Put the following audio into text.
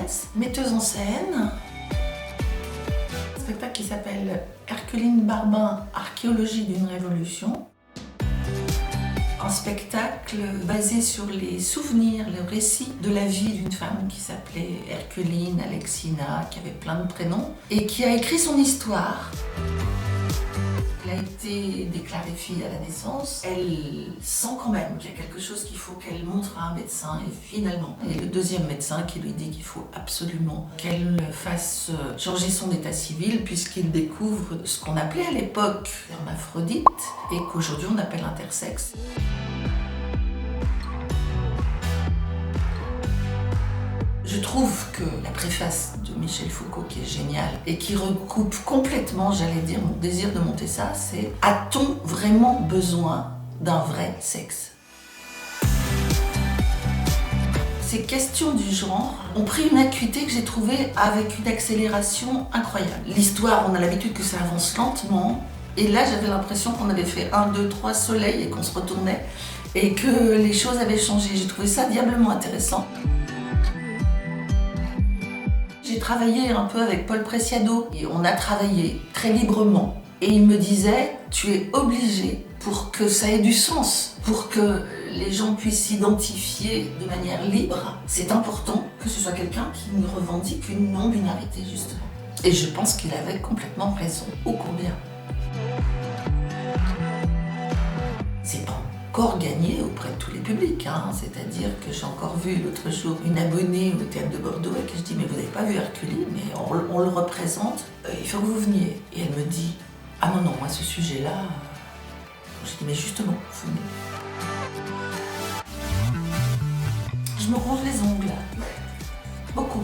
Metz, metteuse en scène. Un spectacle qui s'appelle Herculine Barbin, archéologie d'une révolution. Un spectacle basé sur les souvenirs, le récit de la vie d'une femme qui s'appelait Herculine, Alexina, qui avait plein de prénoms, et qui a écrit son histoire. Elle a été déclarée fille à la naissance. Elle sent quand même qu'il y a quelque chose qu'il faut qu'elle montre à un médecin. Et finalement, il y a le deuxième médecin qui lui dit qu'il faut absolument qu'elle fasse changer son état civil puisqu'il découvre ce qu'on appelait à l'époque hermaphrodite et qu'aujourd'hui on appelle intersexe. Je trouve que la préface de Michel Foucault, qui est géniale et qui recoupe complètement, j'allais dire, mon désir de monter ça, c'est « A-t-on vraiment besoin d'un vrai sexe ?» Ces questions du genre ont pris une acuité que j'ai trouvée avec une accélération incroyable. L'histoire, on a l'habitude que ça avance lentement, et là j'avais l'impression qu'on avait fait 1, 2, 3 soleils et qu'on se retournait, et que les choses avaient changé. J'ai trouvé ça diablement intéressant. J'ai travaillé un peu avec Paul Preciado et on a travaillé très librement. Et il me disait, tu es obligé pour que ça ait du sens, pour que les gens puissent s'identifier de manière libre. C'est important que ce soit quelqu'un qui ne revendique une non-binarité, justement. Et je pense qu'il avait complètement raison, ô combien. C'est pas encore gagné auprès de tous les publics, hein. C'est-à-dire que j'ai encore vu l'autre jour une abonnée au Théâtre de Bordeaux et que je dis mais vous n'avez pas vu Herculine, mais on le représente, il faut que vous veniez. Et elle me dit ah non, moi ce sujet-là, je dis mais justement, venez. Je me ronge les ongles, beaucoup.